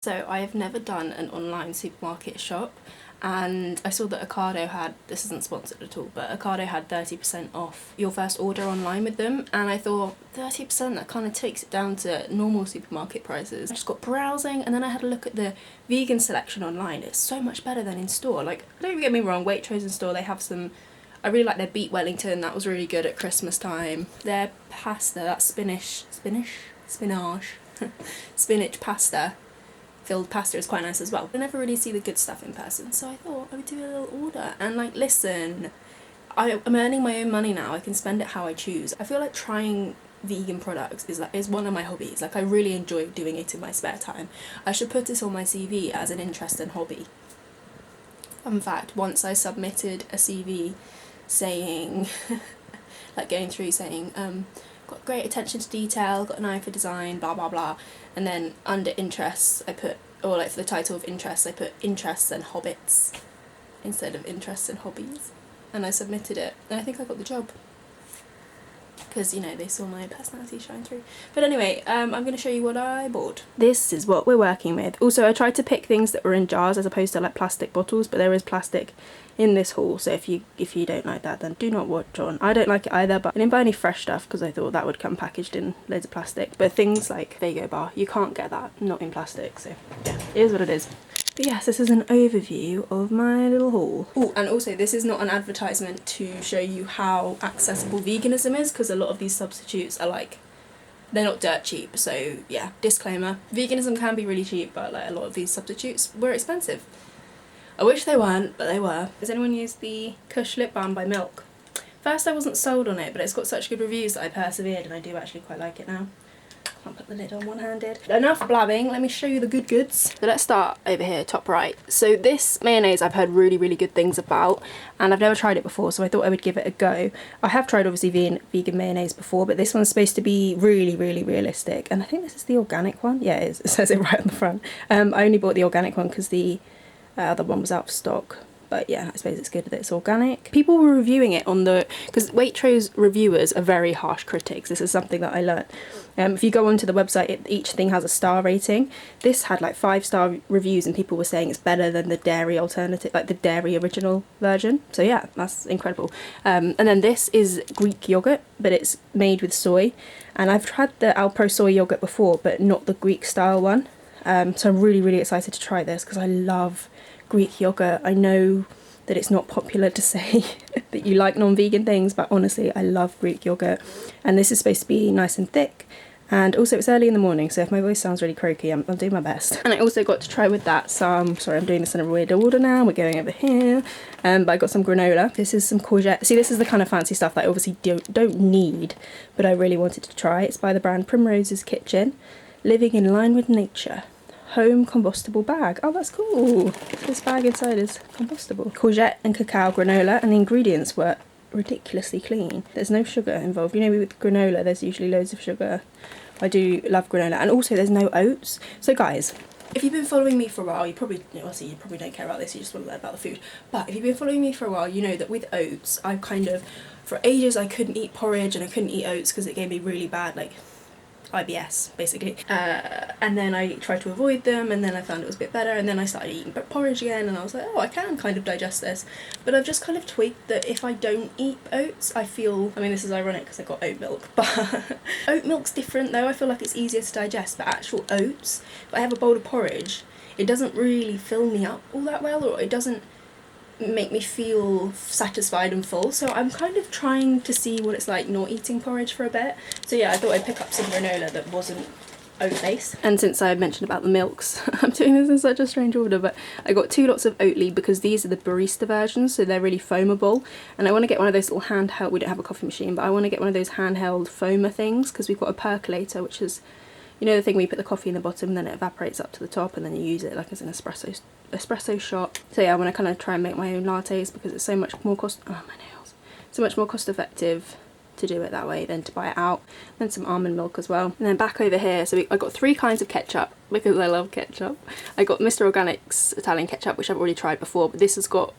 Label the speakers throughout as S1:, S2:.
S1: So I have never done an online supermarket shop, and I saw that Ocado had, this isn't sponsored at all, but Ocado had 30% off your first order online with them, and I thought 30%, that kind of takes it down to normal supermarket prices. I just got browsing, and then I had a look at the vegan selection online. It's so much better than in store. Like, don't get me wrong, Waitrose in store, they have some, I really like their beet Wellington, that was really good at Christmas time. Their pasta, that spinach pasta, filled pasta is quite nice as well. I never really see the good stuff in person, so I thought I would do a little order. And like, listen, I'm earning my own money now, I can spend it how I choose. I feel like trying vegan products is one of my hobbies. Like, I really enjoy doing it in my spare time. I should put this on my CV as an interest and hobby. Fun fact, once I submitted a CV saying, like going through saying, got great attention to detail, got an eye for design, blah blah blah, and then under interests I put, or like for the title of interests I put interests and hobbits instead of interests and hobbies, and I submitted it, and I think I got the job because, you know, they saw my personality shine through. But anyway, I'm going to show you what I bought. This is what we're working with. Also, I tried to pick things that were in jars as opposed to like plastic bottles, but there is plastic in this haul, so if you don't like that, then do not watch on. I don't like it either, but I didn't buy any fresh stuff because I thought that would come packaged in loads of plastic. But things like Fago bar, you can't get that not in plastic, so yeah, it is what it is. But yes, this is an overview of my little haul. Oh, and also this is not an advertisement to show you how accessible veganism is, because a lot of these substitutes are like, they're not dirt cheap, so yeah, disclaimer. Veganism can be really cheap, but like a lot of these substitutes were expensive. I wish they weren't, but they were. Has anyone used the Kush lip balm by Milk? First I wasn't sold on it, but it's got such good reviews that I persevered, and I do actually quite like it now. Can't put the lid on one-handed. Enough blabbing, let me show you the good goods. So let's start over here, top right. So this mayonnaise I've heard really, really good things about, and I've never tried it before, so I thought I would give it a go. I have tried obviously vegan mayonnaise before, but this one's supposed to be really, really realistic, and I think this is the organic one. Yeah, it is. It says it right on the front. I only bought the organic one because the other one was out of stock. But yeah, I suppose it's good that it's organic. People were reviewing it on the, because Waitrose reviewers are very harsh critics. This is something that I learnt. If you go onto the website, each thing has a star rating. This had like 5-star reviews, and people were saying it's better than the dairy alternative, like the dairy original version. So yeah, that's incredible. And then this is Greek yogurt, but it's made with soy. And I've tried the Alpro soy yogurt before, but not the Greek style one. So I'm really, really excited to try this because I love Greek yogurt. I know that it's not popular to say that you like non-vegan things, but honestly I love Greek yogurt, and this is supposed to be nice and thick, and also it's early in the morning, so if my voice sounds really croaky, I'll do my best. And I also got to try with that some, sorry I'm doing this in a weird order now, we're going over here, but I got some granola. This is some courgette. See, this is the kind of fancy stuff that I obviously don't need, but I really wanted to try. It's by the brand Primrose's Kitchen, living in line with nature. Home compostable bag. Oh, that's cool. This bag inside is compostable. Courgette and cacao granola, and the ingredients were ridiculously clean. There's no sugar involved. You know, with granola there's usually loads of sugar. I do love granola, and also there's no oats. So guys, if you've been following me for a while, you probably don't care about this, you just want to learn about the food. But if you've been following me for a while, you know that with oats, I kind of, for ages I couldn't eat porridge and I couldn't eat oats because it gave me really bad, like, IBS basically, and then I tried to avoid them, and then I found it was a bit better, and then I started eating porridge again, and I was like, oh, I can kind of digest this. But I've just kind of tweaked that if I don't eat oats, I feel, I mean this is ironic because I got oat milk, but oat milk's different though. I feel like it's easier to digest, but actual oats, if I have a bowl of porridge, it doesn't really fill me up all that well, or it doesn't make me feel satisfied and full. So I'm kind of trying to see what it's like not eating porridge for a bit. So yeah, I thought I'd pick up some granola that wasn't oat based. And since I mentioned about the milks, I'm doing this in such a strange order, but I got 2 lots of Oatly because these are the barista versions, so they're really foamable, and I want to get one of those little handheld, we don't have a coffee machine, but I want to get one of those handheld foamer things because we've got a percolator, which is, you know, the thing where you put the coffee in the bottom and then it evaporates up to the top, and then you use it like as an espresso shot. So yeah, I want to kind of try and make my own lattes because it's so much more so much more cost effective to do it that way than to buy it out. Then some almond milk as well. And then back over here, so I got 3 kinds of ketchup because I love ketchup. I got Mr. Organic's Italian ketchup, which I've already tried before, but this has got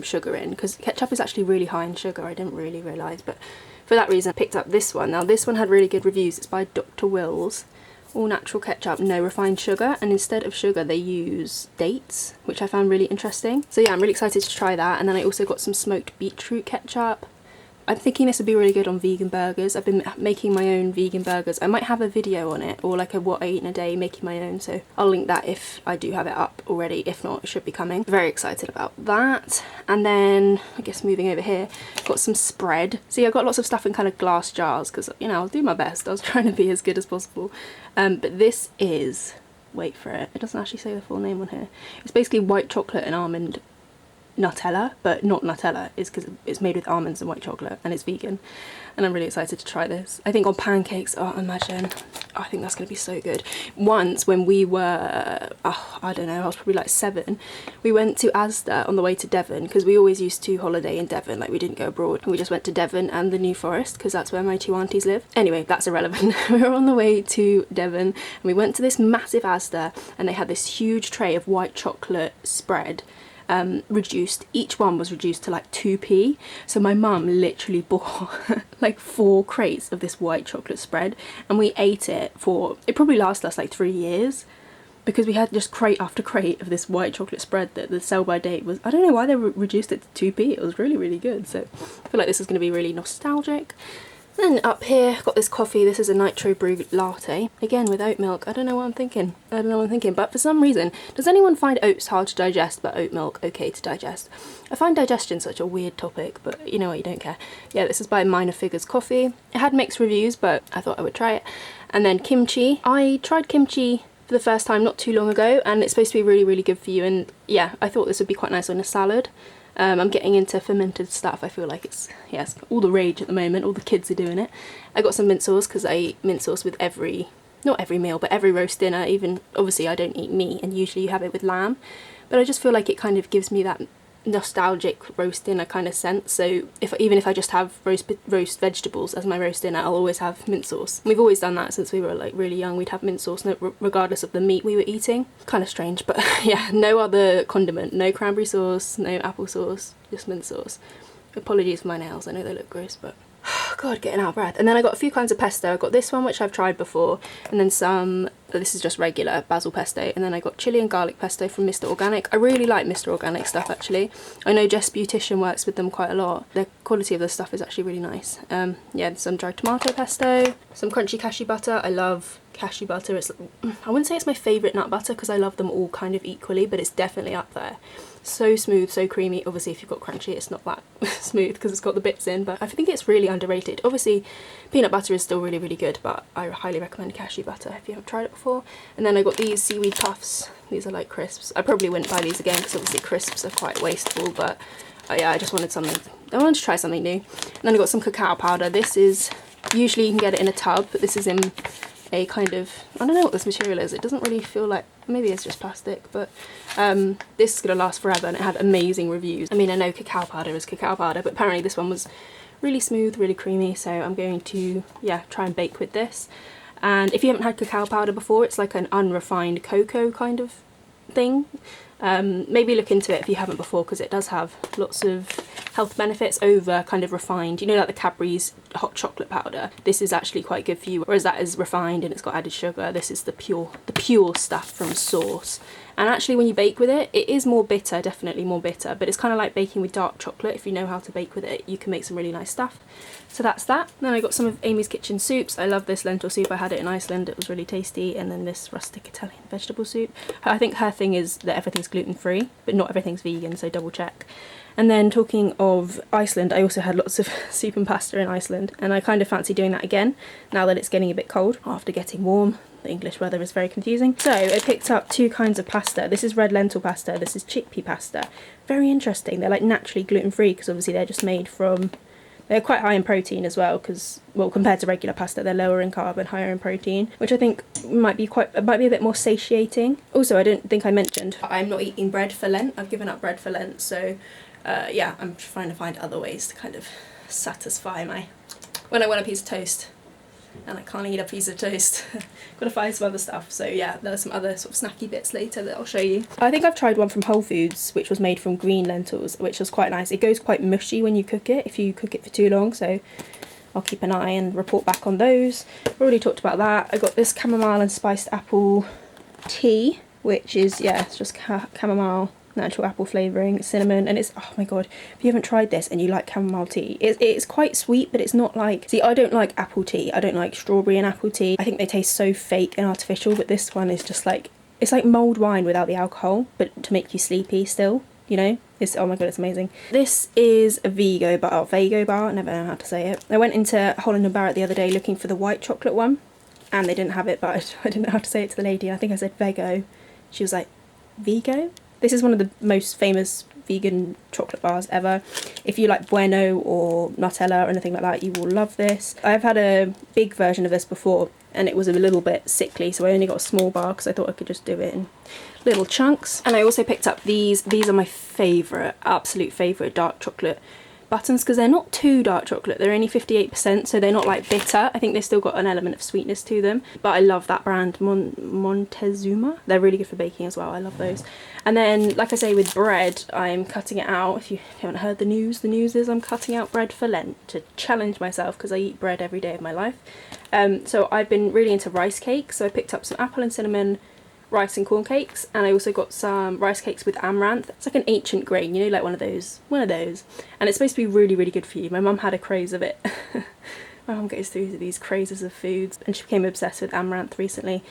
S1: sugar in, because ketchup is actually really high in sugar. I didn't really realise, but for that reason I picked up this one. Now this one had really good reviews. It's by Dr. Wills. all natural ketchup, no refined sugar, and instead of sugar they use dates, which I found really interesting. So yeah, I'm really excited to try that. And then I also got some smoked beetroot ketchup. I'm thinking this would be really good on vegan burgers. I've been making my own vegan burgers. I might have a video on it, or like a what I eat in a day making my own, so I'll link that if I do have it up already. If not, it should be coming. Very excited about that. And then I guess moving over here, got some spread. See, I've got lots of stuff in kind of glass jars because, you know, I'll do my best. I was trying to be as good as possible. But this is, wait for it, it doesn't actually say the full name on here. It's basically white chocolate and almond Nutella, but not Nutella, is because it's made with almonds and white chocolate and it's vegan, and I'm really excited to try this. I think on pancakes, oh, imagine, I think that's going to be so good. Once when we were, I don't know, I was probably like 7, we went to Asda on the way to Devon, because we always used to holiday in Devon, like we didn't go abroad, and we just went to Devon and the New Forest because that's where my 2 aunties live. Anyway, that's irrelevant. We were on the way to Devon and we went to this massive Asda and they had this huge tray of white chocolate spread, reduced. Each one was reduced to like 2p, so my mum literally bought like 4 crates of this white chocolate spread, and we ate it for, it probably lasted us like 3 years, because we had just crate after crate of this white chocolate spread that the sell by date was, I don't know why they reduced it to 2p. It was really, really good, so I feel like this is going to be really nostalgic. Then up here, I've got this coffee. This is a Nitro brewed latte, again with oat milk. I don't know what I'm thinking. But for some reason, does anyone find oats hard to digest but oat milk okay to digest? I find digestion such a weird topic, but you know what, you don't care. Yeah, this is by Minor Figures Coffee. It had mixed reviews, but I thought I would try it. And then kimchi. I tried kimchi for the first time not too long ago, and it's supposed to be really, really good for you. And yeah, I thought this would be quite nice on a salad. I'm getting into fermented stuff. I feel like it's all the rage at the moment. All the kids are doing it. I got some mint sauce because I eat mint sauce with not every meal, but every roast dinner. Even, obviously I don't eat meat, and usually you have it with lamb, but I just feel like it kind of gives me that nostalgic roast dinner kind of sense. So even if I just have roast vegetables as my roast dinner, I'll always have mint sauce. We've always done that since we were like really young. We'd have mint sauce regardless of the meat we were eating. Kind of strange, but yeah, no other condiment, no cranberry sauce, no apple sauce, just mint sauce. Apologies for my nails, I know they look gross, but God, getting out of breath. And then I got a few kinds of pesto. I got this one, which I've tried before, and then some, this is just regular basil pesto, and then I got chili and garlic pesto from Mr. Organic. I really like Mr. Organic stuff, actually. I know Jess Beautician works with them quite a lot. The quality of the stuff is actually really nice. Yeah, some dried tomato pesto, some crunchy cashew butter. I love cashew butter. It's, I wouldn't say it's my favourite nut butter because I love them all kind of equally, but it's definitely up there. So smooth, so creamy. Obviously if you've got crunchy it's not that smooth because it's got the bits in, but I think it's really underrated. Obviously peanut butter is still really, really good, but I highly recommend cashew butter if you haven't tried it before. And then I got these seaweed puffs. These are like crisps. I probably wouldn't buy these again because obviously crisps are quite wasteful, but yeah, I just wanted something, I wanted to try something new. And then I got some cacao powder. This is, usually you can get it in a tub, but this is in a kind of, I don't know what this material is. It doesn't really feel like, maybe it's just plastic, but this is going to last forever, and it had amazing reviews. I mean, I know cacao powder is cacao powder, but apparently this one was really smooth, really creamy, so I'm going to, yeah, try and bake with this. And if you haven't had cacao powder before, it's like an unrefined cocoa kind of thing. Maybe look into it if you haven't before, because it does have lots of health benefits over kind of refined, you know, like the Cadbury's hot chocolate powder. This is actually quite good for you, whereas that is refined and it's got added sugar. This is the pure stuff from source. And actually when you bake with it, it is more bitter, definitely more bitter, but it's kind of like baking with dark chocolate. If you know how to bake with it, you can make some really nice stuff. So that's that. Then I got some of Amy's Kitchen soups. I love this lentil soup. I had it in Iceland. It was really tasty. And then this rustic Italian vegetable soup. I think her thing is that everything's gluten-free, but not everything's vegan, so double check. And then talking of Iceland, I also had lots of soup and pasta in Iceland, and I kind of fancy doing that again now that it's getting a bit cold after getting warm. The English weather is very confusing. So I picked up 2 kinds of pasta. This is red lentil pasta, this is chickpea pasta. Very interesting. They're like naturally gluten-free because obviously they're just made from, they're quite high in protein as well because, well, compared to regular pasta, they're lower in carb and higher in protein, which I think might be a bit more satiating. Also, I don't think I mentioned, I'm not eating bread for Lent. I've given up bread for Lent, so yeah, I'm trying to find other ways to kind of satisfy my, when I want a piece of toast and I can't eat a piece of toast. Gotta find some other stuff. So yeah, there are some other sort of snacky bits later that I'll show you. I think I've tried one from Whole Foods, which was made from green lentils, which was quite nice. It goes quite mushy when you cook it, if you cook it for too long, so I'll keep an eye and report back on those. Already talked about that. I got this chamomile and spiced apple tea, which is, yeah, it's just chamomile, natural apple flavouring, cinnamon, and it's, oh my god, if you haven't tried this and you like chamomile tea, it's quite sweet, but it's not like, see, I don't like apple tea, I don't like strawberry and apple tea, I think they taste so fake and artificial, but this one is just like, it's like mulled wine without the alcohol, but to make you sleepy still, you know. It's, oh my god, it's amazing. This is a Vego bar, I never know how to say it. I went into Holland & Barrett the other day looking for the white chocolate one, and they didn't have it, but I didn't know how to say it to the lady. I think I said Vego. She was like, Vego? This is one of the most famous vegan chocolate bars ever. If you like Bueno or Nutella or anything like that, you will love this. I've had a big version of this before, and it was a little bit sickly, so I only got a small bar because I thought I could just do it in little chunks. And I also picked up these. These are my favourite, absolute favourite dark chocolate buttons, because they're not too dark chocolate, they're only 58%, so they're not like bitter. I think they've still got an element of sweetness to them, but I love that brand, Montezuma. They're really good for baking as well, I love those. And then, like I say, with bread, I'm cutting it out. If you haven't heard the news is I'm cutting out bread for Lent to challenge myself, because I eat bread every day of my life. So I've been really into rice cakes, so I picked up some apple and cinnamon rice and corn cakes, and I also got some rice cakes with amaranth. It's like an ancient grain, you know, like one of those, and it's supposed to be really, really good for you. My mum had a craze of it. My mum goes through these crazes of foods, and she became obsessed with amaranth recently,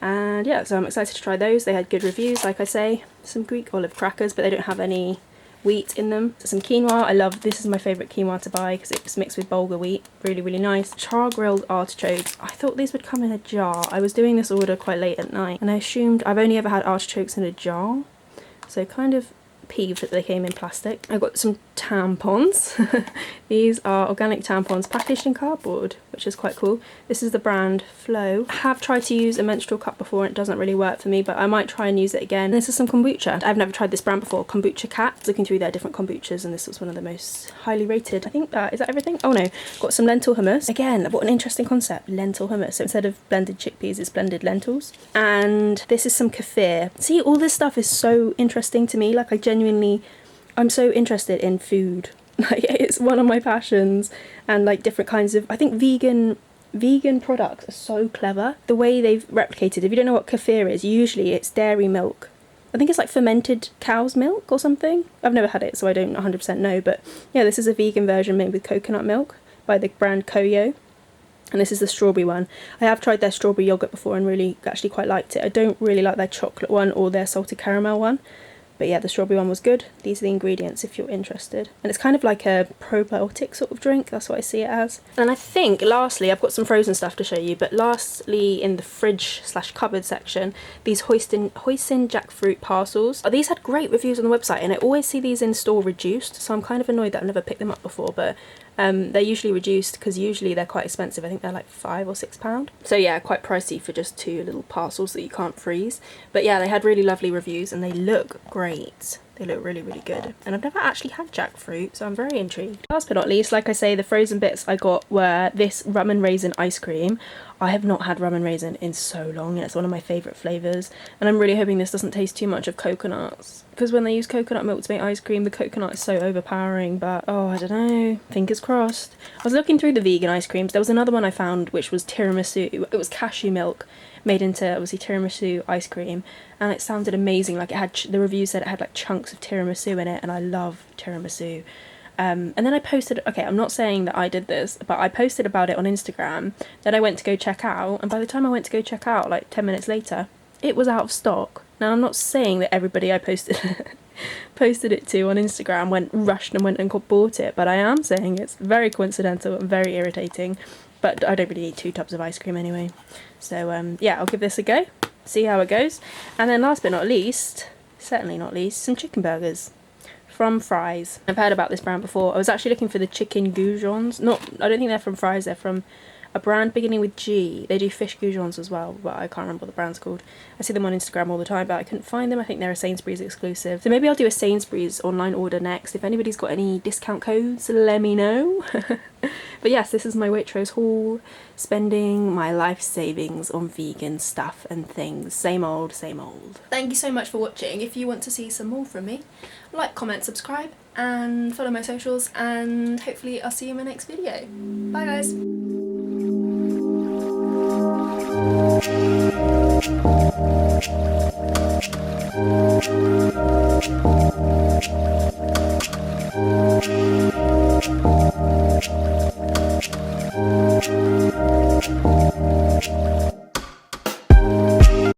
S1: and yeah, so I'm excited to try those. They had good reviews, like I say. Some Greek olive crackers, but they don't have any wheat in them. Some quinoa. I love, this is my favourite quinoa to buy because it's mixed with bulgur wheat, really, really nice. Char grilled artichokes. I thought these would come in a jar. I was doing this order quite late at night, and I assumed, I've only ever had artichokes in a jar, so kind of peeved that they came in plastic. I got some tampons. These are organic tampons packaged in cardboard, which is quite cool. This is the brand Flow. I have tried to use a menstrual cup before and it doesn't really work for me, but I might try and use it again. This is some kombucha. I've never tried this brand before, Kombucha Cat. Looking through their different kombuchas, and this was one of the most highly rated. I think is that everything? Oh no, got some lentil hummus. Again, what an interesting concept, lentil hummus. So instead of blended chickpeas, it's blended lentils. And this is some kefir. See, all this stuff is so interesting to me. Like, I'm so interested in food. Like, it's one of my passions, and like different kinds of, I think vegan products are so clever. The way they've replicated, if you don't know what kefir is, usually it's dairy milk. I think it's like fermented cow's milk or something. I've never had it, so I don't 100% know, but yeah, this is a vegan version made with coconut milk by the brand Koyo. And this is the strawberry one. I have tried their strawberry yoghurt before and really actually quite liked it. I don't really like their chocolate one or their salted caramel one. But yeah, the strawberry one was good. These are the ingredients if you're interested. And it's kind of like a probiotic sort of drink. That's what I see it as. And I think, lastly, I've got some frozen stuff to show you. But lastly, in the fridge/cupboard section, these hoisin jackfruit parcels. These had great reviews on the website, and I always see these in store reduced. So I'm kind of annoyed that I've never picked them up before. But they're usually reduced because usually they're quite expensive. I think they're like £5 or £6. So yeah, quite pricey for just 2 little parcels that you can't freeze. But yeah, they had really lovely reviews and they look great. They look really, really good. And I've never actually had jackfruit, so I'm very intrigued. Last but not least, like I say, the frozen bits I got were this rum and raisin ice cream. I have not had rum and raisin in so long, and it's one of my favourite flavours. And I'm really hoping this doesn't taste too much of coconuts, because when they use coconut milk to make ice cream, the coconut is so overpowering. But oh, I don't know, fingers crossed. I was looking through the vegan ice creams. There was another one I found which was tiramisu. It was cashew milk made into obviously tiramisu ice cream, and it sounded amazing. Like, it had, the review said it had like chunks of tiramisu in it, and I love tiramisu. And then I posted, okay, I'm not saying that I did this, but I posted about it on Instagram. Then I went to go check out, and by the time I went to go check out, like 10 minutes later, it was out of stock. Now, I'm not saying that everybody I posted it to on Instagram rushed and went and bought it, but I am saying it's very coincidental and very irritating. But I don't really eat 2 tubs of ice cream anyway. So yeah, I'll give this a go, see how it goes. And then last but not least, certainly not least, some chicken burgers from Fry's. I've heard about this brand before. I was actually looking for the chicken goujons. I don't think they're from Fry's, they're from a brand beginning with G. They do fish goujons as well, but I can't remember what the brand's called. I see them on Instagram all the time, but I couldn't find them. I think they're a Sainsbury's exclusive. So maybe I'll do a Sainsbury's online order next. If anybody's got any discount codes, let me know. But yes, this is my Waitrose haul, spending my life savings on vegan stuff and things. Same old, same old. Thank you so much for watching. If you want to see some more from me, like, comment, subscribe, and follow my socials, and hopefully I'll see you in my next video. Bye guys!